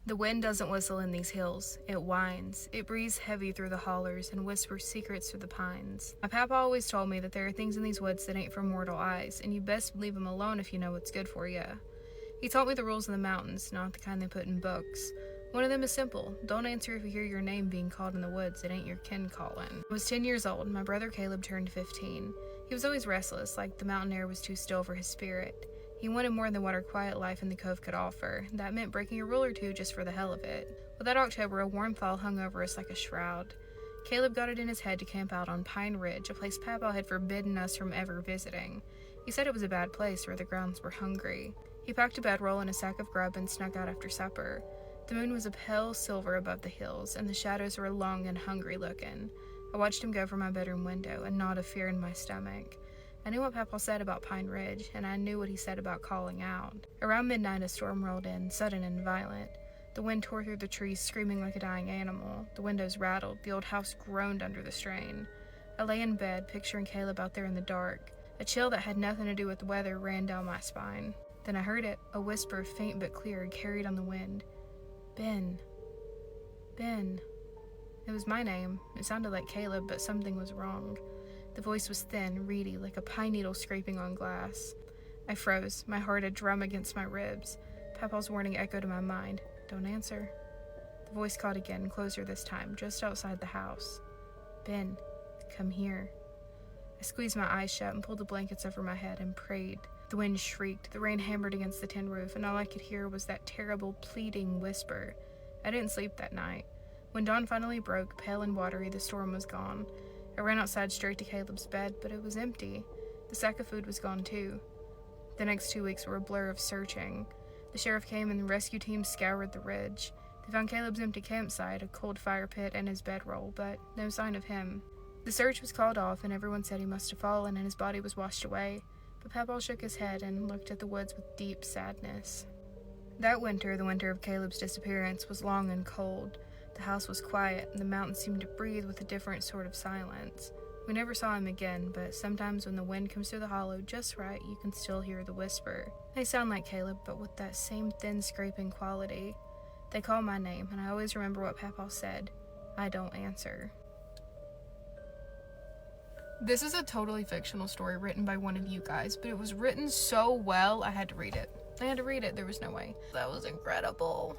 The wind doesn't whistle in these hills, it whines. It breathes heavy through the hollers and whispers secrets through the pines. My papa always told me that there are things in these woods that ain't for mortal eyes, and you best leave 'em alone if you know what's good for ya. He taught me the rules of the mountains, not the kind they put in books. One of them is simple: don't answer if you hear your name being called in the woods. It ain't your kin calling. I was 10 years old. My brother Caleb turned 15. He was always restless, like the mountain air was too still for his spirit. He wanted more than what our quiet life in the cove could offer. That meant breaking a rule or two just for the hell of it. Well, that October, a warm fall hung over us like a shroud. Caleb got it in his head to camp out on Pine Ridge, a place Papa had forbidden us from ever visiting. He said it was a bad place where the grounds were hungry. He packed a bedroll and a sack of grub and snuck out after supper. The moon was a pale silver above the hills, and the shadows were long and hungry looking. I watched him go from my bedroom window, a knot of fear in my stomach. I knew what Papa said about Pine Ridge, and I knew what he said about calling out. Around midnight, a storm rolled in, sudden and violent. The wind tore through the trees, screaming like a dying animal. The windows rattled. The old house groaned under the strain. I lay in bed, picturing Caleb out there in the dark. A chill that had nothing to do with the weather ran down my spine. Then I heard it, a whisper, faint but clear, carried on the wind. Ben. Ben. It was my name. It sounded like Caleb, but something was wrong. The voice was thin, reedy, like a pine needle scraping on glass. I froze, my heart a drum against my ribs. Papa's warning echoed in my mind. Don't answer. The voice called again, closer this time, just outside the house. Ben, come here. I squeezed my eyes shut and pulled the blankets over my head and prayed. The wind shrieked, the rain hammered against the tin roof, and all I could hear was that terrible, pleading whisper. I didn't sleep that night. When dawn finally broke, pale and watery, the storm was gone. I ran outside straight to Caleb's bed, but it was empty. The sack of food was gone too. The next 2 weeks were a blur of searching. The sheriff came and the rescue team scoured the ridge. They found Caleb's empty campsite, a cold fire pit, and his bedroll, but no sign of him. The search was called off, and everyone said he must have fallen and his body was washed away, but Papa shook his head and looked at the woods with deep sadness. That winter, the winter of Caleb's disappearance, was long and cold. The house was quiet, and the mountains seemed to breathe with a different sort of silence. We never saw him again, but sometimes when the wind comes through the hollow just right, you can still hear the whisper. They sound like Caleb, but with that same thin, scraping quality. They call my name, and I always remember what Papa said. I don't answer. This is a totally fictional story written by one of you guys, but it was written so well, I had to read it. There was no way. That was incredible.